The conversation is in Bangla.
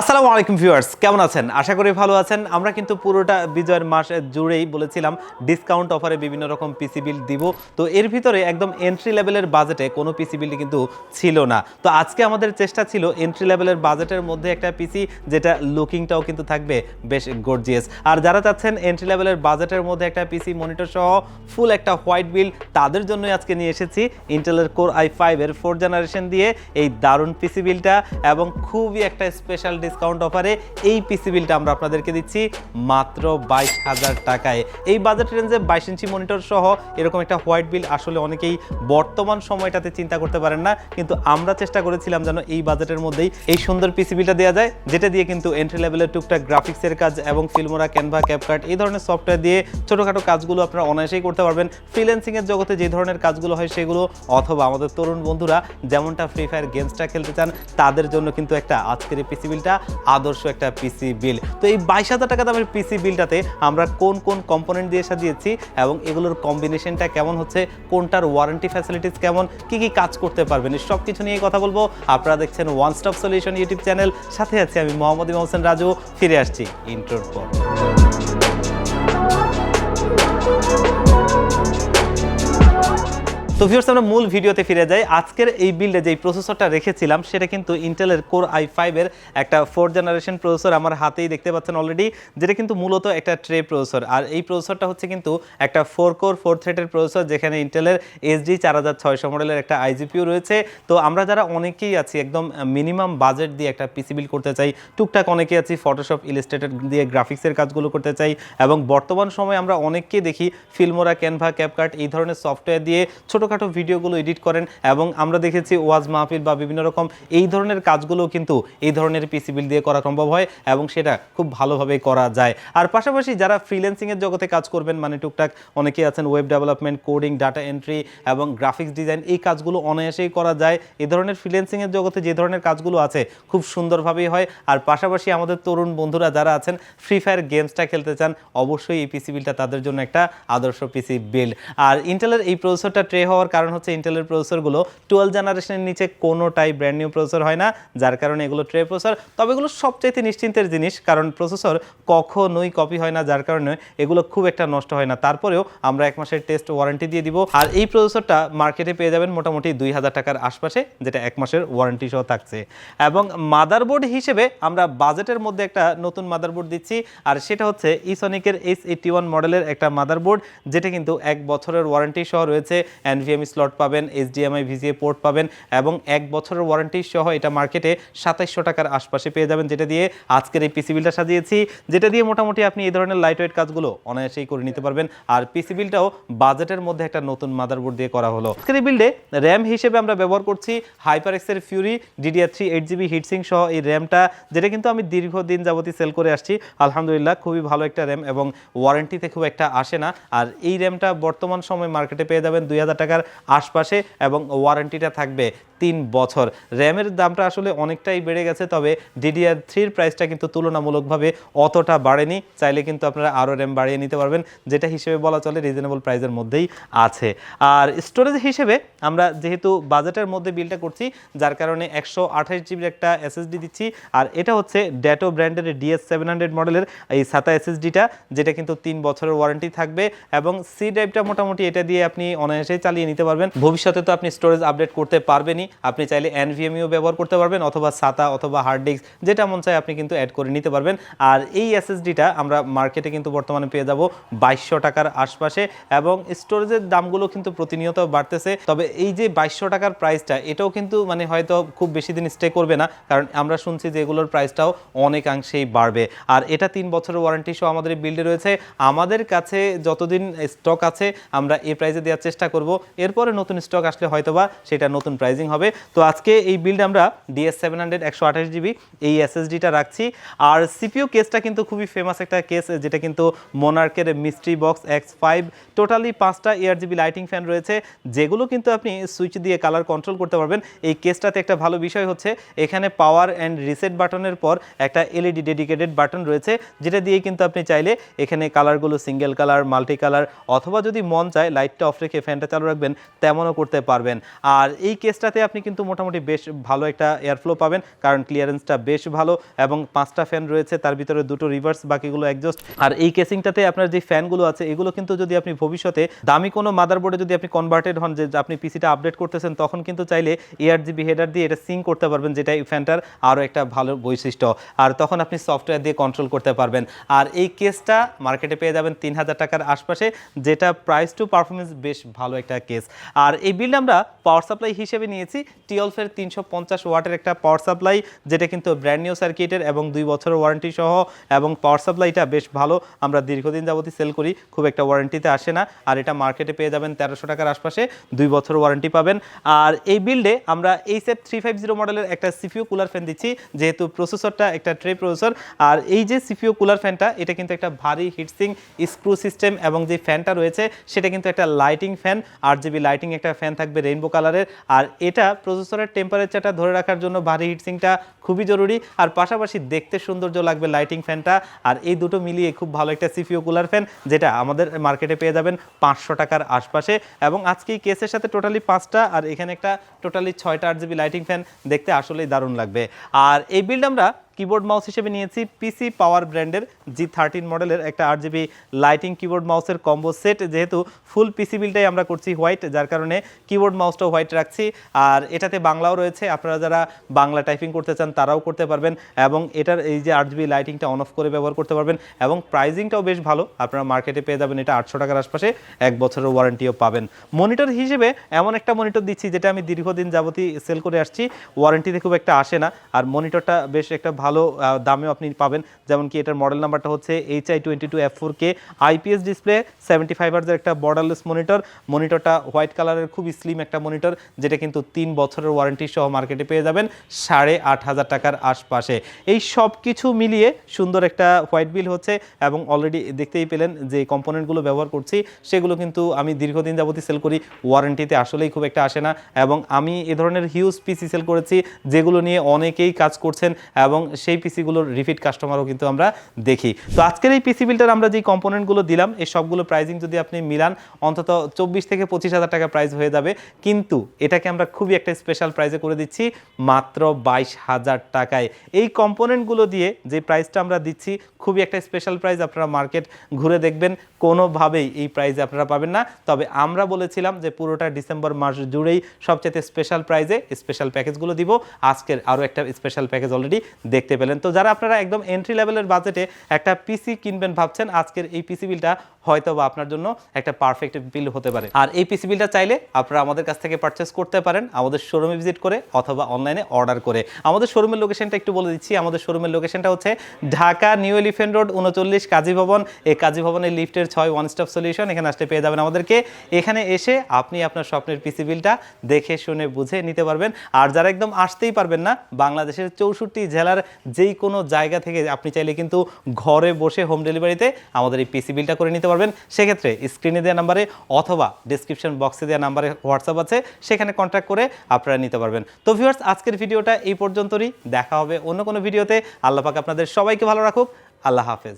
আসসালামু আলাইকুম ভিউয়ার্স, কেমন আছেন? আশা করি ভালো আছেন। আমরা কিন্তু পুরোটা বিজয়ের মাস জুড়েই বলেছিলাম ডিসকাউন্ট অফারে বিভিন্ন রকম পিসি বিল্ড দিব। তো এর ভিতরে একদম এন্ট্রি লেভেলের বাজেটে কোনো পিসি বিল্ড কিন্তু ছিল না। তো আজকে আমাদের চেষ্টা ছিল এন্ট্রি লেভেলের বাজেটের মধ্যে একটা পিসি যেটা লুকিংটাও কিন্তু থাকবে বেশ গর্জিয়াস। আর যারা চাচ্ছেন এন্ট্রি লেভেলের বাজেটের মধ্যে একটা পিসি মনিটর সহ ফুল একটা হোয়াইট বিল্ড, তাদের জন্যই আজকে নিয়ে এসেছি ইন্টেলের কোর i5 এর 4th জেনারেশন দিয়ে এই দারুণ পিসি বিল্ডটা, এবং খুবই একটা স্পেশাল ডিসকাউন্ট অফারে এই পিসি বিলটা আমরা আপনাদেরকে দিচ্ছি মাত্র 22,000 টাকায়। এই বাজেট রেঞ্জে 22 ইঞ্চি মনিটর সহ এরকম একটা হোয়াইট বিল আসলে অনেকেই বর্তমান সময়টাতে চিন্তা করতে পারেন না, কিন্তু আমরা চেষ্টা করেছিলাম যেন এই বাজেটের মধ্যেই এই সুন্দর পিসি বিলটা দেওয়া যায়, যেটা দিয়ে কিন্তু এন্ট্রি লেভেলের টুকটাক গ্রাফিক্সের কাজ এবং ফিল্মোরা, ক্যানভা, ক্যাপকাট এই ধরনের সফটওয়্যার দিয়ে ছোটোখাটো কাজগুলো আপনারা অনায়াসেই করতে পারবেন। ফ্রিল্যান্সিংয়ের জগতে যে ধরনের কাজগুলো হয় সেগুলো, অথবা আমাদের তরুণ বন্ধুরা যেমনটা ফ্রি ফায়ার গেমসটা খেলতে চান তাদের জন্য কিন্তু একটা আজকের এই পিসি বিলটা আদর্শ একটা পিসি বিল। তো এই 22,000 টাকা দামের পিসি বিলটাতে আমরা কোন কোন কম্পোনেন্ট দিয়ে সাজিয়েছি এবং এগুলোর কম্বিনেশনটা কেমন হচ্ছে, কোনটার ওয়ারেন্টি ফ্যাসিলিটিস কেমন, কি কি কাজ করতে পারবেন, সব কিছু নিয়ে কথা বলবো। আপনারা দেখছেন one stop solution YouTube channel, সাথে আছি আমি মোহাম্মদ ইমাম হোসেন রাজু। ফিরে আসছি ইন্ট্রোর পর। তো ভিউয়ার্স, আমরা মূল ভিডিওতে ফিরে যাই। আজকের এই বিল্ডে যেই প্রসেসরটা রেখেছিলাম সেটা কিন্তু ইন্টেলের কোর i5 এর একটা 4th জেনারেশন প্রসেসর, আমার হাতেই দেখতে পাচ্ছেন অলরেডি, যেটা কিন্তু মূলত একটা ট্রে প্রসেসর। আর এই প্রসেসরটা হচ্ছে কিন্তু একটা 4 কোর 4 থ্রেডের প্রসেসর, যেখানে ইন্টেলের HD 4600 মডেলের একটা iGPU রয়েছে। তো আমরা যারা অনেকেই আছি একদম মিনিমাম বাজেট দিয়ে একটা পিসি বিল্ড করতে চাই, টুকটাক অনেকেই আছি ফটোশপ, ইলাস্ট্রেটর দিয়ে গ্রাফিক্সের কাজগুলো করতে চাই, এবং বর্তমান সময়ে আমরা অনেককেই দেখি ফিল্মোরা, ক্যানভা, ক্যাপকাট এই ধরনের সফটওয়্যার দিয়ে ছোটোখাটো ভিডিওগুলো এডিট করেন, এবং আমরা দেখেছি ওয়াজ মাহফিল বা বিভিন্ন রকম এই ধরনের কাজগুলো কিন্তু এই ধরনের পিসি বিল দিয়ে করা সম্ভব হয়, এবং সেটা খুব ভালোভাবে করা যায়। আর পাশাপাশি যারা ফ্রিল্যান্সিংয়ের জগতে কাজ করবেন, মানে টুকটাক অনেকেই আছেন web development, coding, data entry এবং গ্রাফিক্স ডিজাইন, এই কাজগুলো অনায়াসেই করা যায়। এই ধরনের ফ্রিল্যান্সিংয়ের জগতে যে ধরনের কাজগুলো আছে খুব সুন্দরভাবেই হয়। আর পাশাপাশি আমাদের তরুণ বন্ধুরা যারা আছেন ফ্রি ফায়ার গেমসটা খেলতে চান, অবশ্যই এই পিসি বিলটা তাদের জন্য একটা আদর্শ পিসি বিল্ড। আর ইন্টেলের এই প্রসেসরটা ট্রে হওয়ার কারণ হচ্ছে ইন্টেলের প্রসেসরগুলো 12 জেনারেশনের নিচে কোনোটাই ব্র্যান্ড নিউ প্রসেসর হয় না, যার কারণে এগুলো ট্রে প্রসেসর। তবে এগুলো সবচাইতে নিশ্চিন্তের জিনিস, কারণ প্রসেসর কখনোই কপি হয় না, যার কারণে এগুলো খুব একটা নষ্ট হয় না। তারপরেও আমরা 1 মাসের টেস্ট ওয়ারেন্টি দিয়ে দিব। আর এই প্রসেসরটা মার্কেটে পেয়ে যাবেন মোটামুটি 2000 টাকার আশপাশে, যেটা 1 মাসের ওয়ারেন্টি সহ থাকছে। এবং মাদারবোর্ড হিসেবে আমরা বাজেটের মধ্যে একটা নতুন মাদারবোর্ড দিচ্ছি, আর সেটা হচ্ছে ইসনিকের S81 মডেলের একটা মাদারবোর্ড, যেটা কিন্তু 1 বছরের ওয়ারেন্টি সহ রয়েছে। NVMe স্লট পাবেন, HDMI VGA পোর্ট পাবেন, এবং 1 বছরের ওয়ারেন্টি সহ এটা মার্কেটে 2700 টাকার আশপাশে পেয়ে যাবেন, যেটা দিয়ে আজকের এই পিসি বিলটা সাজিয়েছি, যেটা দিয়ে মোটামুটি আপনি এই ধরনের লাইট ওয়েট কাজগুলো অনায়াসেই করে নিতে পারবেন। আর পিসি বিলটাও বাজেটের মধ্যে একটা নতুন মাদারবোর্ড দিয়ে করা হলো। আজকের এই বিল্ডে র্যাম হিসেবে আমরা ব্যবহার করছি HyperX-এর Fury DDR3 8GB হিটসিং সহ এই র্যামটা, যেটা কিন্তু আমি দীর্ঘদিন যাবতই সেল করে আসছি। আলহামদুলিল্লাহ খুবই ভালো একটা র্যাম, এবং ওয়ারেন্টিতে খুব একটা আসে না। আর এই র্যামটা বর্তমান সময় মার্কেটে পেয়ে যাবেন 2000 টাকার আশপাশে, এবং ওয়ারেন্টিটা থাকবে 3 বছর। র্যামের দামটা আসলে অনেকটাই বেড়ে গেছে, তবে DDR3-র প্রাইসটা কিন্তু তুলনামূলকভাবে অতটা বাড়েনি। চাইলে কিন্তু আপনারা আরও র্যাম বাড়িয়ে নিতে পারবেন, যেটা হিসেবে বলা চলে রিজনেবল প্রাইসের মধ্যেই আছে। আর স্টোরেজ হিসেবে আমরা যেহেতু বাজেটের মধ্যে বিলটা করছি, যার কারণে 128 জিবির একটা SSD দিচ্ছি। আর এটা হচ্ছে ড্যাটো ব্র্যান্ডের DS700 মডেলের এই SATA SSD-টা, যেটা কিন্তু 3 বছরের ওয়ারেন্টি থাকবে, এবং সি ড্রাইভটা মোটামুটি এটা দিয়ে আপনি অনায়াসেই চালিয়ে নিতে পারবেন। ভবিষ্যতে তো আপনি স্টোরেজ আপডেট করতে পারবেনই, আপনি চাইলে NVMe ব্যবহার করতে পারবেন, অথবা SATA অথবা হার্ড ডিস্ক, যেটা মন চায় আপনি কিন্তু অ্যাড করে নিতে পারবেন। আর এই SSD-টা আমরা মার্কেটে কিন্তু বর্তমানে পেয়ে যাব 2200 টাকার আশপাশে, এবং স্টোরেজের দামগুলো কিন্তু প্রতিনিয়ত বাড়তেছে। তবে এই যে 2200 টাকার প্রাইসটা, এটাও কিন্তু মানে হয়তো খুব বেশি দিন স্টে করবে না, কারণ আমরা শুনছি যে এগুলোর প্রাইসটাও অনেকাংশেই বাড়বে। আর এটা 3 বছরের ওয়ারেন্টি সহ আমাদের বিল্ডে রয়েছে। আমাদের কাছে যতদিন স্টক আছে আমরা এই প্রাইসে দেওয়ার চেষ্টা করব, এরপরে নতুন স্টক আসলে হয়তোবা সেটা নতুন প্রাইজিং হবে। তো আজকে এই বিল্ড আমরা DS700 128GB এই SSD-টা রাখছি। আর CPU কেসটা কিন্তু খুবই ফেমাস একটা কেস, যেটা কিন্তু মোনার্কের মিস্ট্রি বক্স X5, টোটালি 5টা ARGB লাইটিং ফ্যান রয়েছে, যেগুলো কিন্তু আপনি সুইচ দিয়ে কালার কন্ট্রোল করতে পারবেন। এই কেসটাতে একটা ভালো বিষয় হচ্ছে এখানে পাওয়ার অ্যান্ড রিসেট বাটনের পর একটা LED ডেডিকেটেড বাটন রয়েছে, যেটা দিয়ে কিন্তু আপনি চাইলে এখানে কালারগুলো সিঙ্গেল কালার, মাল্টি কালার, অথবা যদি মন চায় লাইটটা অফ রেখে ফ্যানটা চালু রাখবেন, তেমনও করতে পারবেন। আর এই কেসটাতে আপনি কিন্তু মোটামুটি বেশ ভালো একটা এয়ারফ্লো পাবেন, কারণ ক্লিয়ারেন্সটা বেশ ভালো এবং 5টা ফ্যান রয়েছে, তার ভিতরে 2টো রিভার্স, বাকিগুলো এক্সজস্ট। আর এই কেসিংটাতে আপনার যে ফ্যানগুলো আছে এগুলো কিন্তু যদি আপনি ভবিষ্যতে দামি কোনো মাদারবোর্ডে যদি আপনি কনভার্টেড হন, যে আপনি পিসিটা আপডেট করতেছেন, তখন কিন্তু চাইলে ARGB হেডার দিয়ে এটা সিং করতে পারবেন, যেটা এই ফ্যানটার আরও একটা ভালো বৈশিষ্ট্য। আর তখন আপনি সফটওয়্যার দিয়ে কন্ট্রোল করতে পারবেন। আর এই কেসটা মার্কেটে পেয়ে যাবেন 3000 টাকার আশপাশে, যেটা প্রাইস টু পারফরমেন্স বেশ ভালো একটা কেস। আর এই বিল্ড আমরা পাওয়ার সাপ্লাই হিসেবে নিয়েছি টিওলফের 350 ওয়াটের একটা পাওয়ার সাপ্লাই, যেটা কিন্তু ব্র্যান্ড নিউ সার্কিটের এবং 2 বছরের ওয়ারেন্টি সহ, এবং পাওয়ার সাপ্লাইটা বেশ ভালো, আমরা দীর্ঘদিন যাবতই সেল করি, খুব একটা ওয়ারেন্টিতে আসে না। আর এটা মার্কেটে পেয়ে যাবেন 1300 টাকার আশপাশে, 2 বছর ওয়ারেন্টি পাবেন। আর এই বিল্ডে আমরা এইচএফ 350 মডেলের একটা সিপিইউ কুলার ফ্যান দিচ্ছি, যেহেতু প্রসেসরটা একটা ট্রে প্রসেসর। আর এই যে সিপিইউ কুলার ফ্যানটা, এটা কিন্তু একটা ভারী হিটসিং স্ক্রু সিস্টেম, এবং যে ফ্যানটা রয়েছে সেটা কিন্তু একটা লাইটিং ফ্যান, RGB লাইটিং একটা ফ্যান থাকবে রেইনবো কালারের। আর এটা প্রসেসরের টেম্পারেচারটা ধরে রাখার জন্য ভারী হিটসিংটা খুবই জরুরি, আর পাশাপাশি দেখতে সৌন্দর্য লাগবে লাইটিং ফ্যানটা। আর এই দুটো মিলিয়ে খুব ভালো একটা সিপিইউ কুলার ফ্যান, যেটা আমাদের মার্কেটে পেয়ে যাবেন 500 টাকার আশপাশে। এবং আজকে এই কেসের সাথে টোটালি 5টা, আর এখানে একটা টোটালি 6টা RGB লাইটিং ফ্যান, দেখতে আসলেই দারুণ লাগবে। আর এই বিল্ড আমরা কিবোর্ড মাউস হিসেবে নিয়েছি পিসি পাওয়ার ব্র্যান্ডের G13 মডেলের একটা RGB লাইটিং কিবোর্ড মাউসের কম্বো সেট। যেহেতু ফুল পিসি বিলটাই আমরা করছি হোয়াইট, যার কারণে কিবোর্ড মাউসটাও হোয়াইট রাখছি। আর এটাতে বাংলাও রয়েছে, আপনারা যারা বাংলা টাইপিং করতে চান তারাও করতে পারবেন, এবং এটার এই যে RGB লাইটিংটা অন অফ করে ব্যবহার করতে পারবেন, এবং প্রাইজিংটাও বেশ ভালো, আপনারা মার্কেটে পেয়ে যাবেন এটা 800 টাকার আশপাশে, 1 বছরের ওয়ারেন্টিও পাবেন। মনিটর হিসেবে এমন একটা মনিটর দিচ্ছি যেটা আমি দীর্ঘদিন যাবতই সেল করে আসছি, ওয়ারেন্টিতে খুব একটা আসে না, আর মনিটরটা বেশ একটা ভালো দামেও আপনি পাবেন। যেমন কি এটার মডেল নাম্বারটা হচ্ছে HI22F4K, IPS ডিসপ্লে, 75 হার্জের একটা বর্ডারলেস মনিটরটা হোয়াইট কালারের খুব স্লিম একটা মনিটর, যেটা কিন্তু 3 বছরের ওয়ারেন্টি সহ মার্কেটে পেয়ে যাবেন 8500 টাকার আশপাশে। এই সব কিছু মিলিয়ে সুন্দর একটা হোয়াইট বিল হচ্ছে, এবং অলরেডি দেখতেই পেলেন যে কম্পোনেন্টগুলো ব্যবহার করছি সেগুলো কিন্তু আমি দীর্ঘদিন যাবতই সেল করি, ওয়ারেন্টিতে আসলেই খুব একটা আসে না। এবং আমি এ ধরনের হিউজ পিসি সেল করেছি যেগুলো নিয়ে অনেকেই কাজ করছেন, এবং সেই পিসিগুলোর রিপিট কাস্টমারও কিন্তু আমরা দেখি। তো আজকের এই পিসি বিলটার আমরা যে কম্পোনেন্টগুলো দিলাম, এই সবগুলো প্রাইজিং যদি আপনি মিলান, অন্তত 24 থেকে 25,000 টাকা প্রাইস হয়ে যাবে। কিন্তু এটাকে আমরা খুবই একটা স্পেশাল প্রাইসে করে দিচ্ছি মাত্র 22,000 টাকায়। এই কম্পোনেন্টগুলো দিয়ে যে প্রাইসটা আমরা দিচ্ছি খুবই একটা স্পেশাল প্রাইস, আপনারা মার্কেট ঘুরে দেখবেন কোনোভাবেই এই প্রাইসে আপনারা পাবেন না। তবে আমরা বলেছিলাম যে পুরোটা ডিসেম্বর মাস জুড়েই সবচেয়ে স্পেশাল প্রাইসে স্পেশাল প্যাকেজগুলো দিব। আজকের আরও একটা স্পেশাল প্যাকেজ অলরেডি দেখতে পেলেন। তো যারা আপনারা একদম এন্ট্রি লেভেলের বাজেটে একটা পিসি কিনবেন ভাবছেন, আজকের এই পিসি বিলটা হয়তো বা আপনার জন্য একটা পারফেক্ট বিল হতে পারে। আর এই পিসি বিলটা চাইলে আপনারা আমাদের কাছ থেকে পারচেস করতে পারেন আমাদের শোরুমে ভিজিট করে, অথবা অনলাইনে অর্ডার করে। আমাদের শোরুমের লোকেশনটা একটু বলে দিচ্ছি। আমাদের শোরুমের লোকেশনটা হচ্ছে ঢাকা নিউ এলিফ্যান্ট রোড 39 কাজী ভবন। এই কাজী ভবনের লিফটের 6 ওয়ান স্টপ সলিউশন, এখানে আসলে পেয়ে যাবেন আমাদেরকে। এখানে এসে আপনি আপনার স্বপ্নের পিসি বিলটা দেখে শুনে বুঝে নিতে পারবেন। আর যারা একদম আসতেই পারবেন না, বাংলাদেশের 64 জেলার যেই কোনো জায়গা থেকে আপনি চাইলে কিন্তু ঘরে বসে হোম ডেলিভারিতে আমাদের এই পিসি বিলটা করে নিতে পারবেন। সেক্ষেত্রে স্ক্রিনে দেওয়া নাম্বারে অথবা ডেসক্রিপশন বক্সে দেওয়া নাম্বারে হোয়াটসঅ্যাপ আছে, সেখানে কন্ট্যাক্ট করে আপনারা নিতে পারবেন। তো ভিউয়ার্স, আজকের ভিডিওটা এই পর্যন্তই। দেখা হবে অন্য কোনো ভিডিওতে। আল্লাহ পাক আপনাদের সবাইকে ভালো রাখুক। আল্লাহ হাফেজ।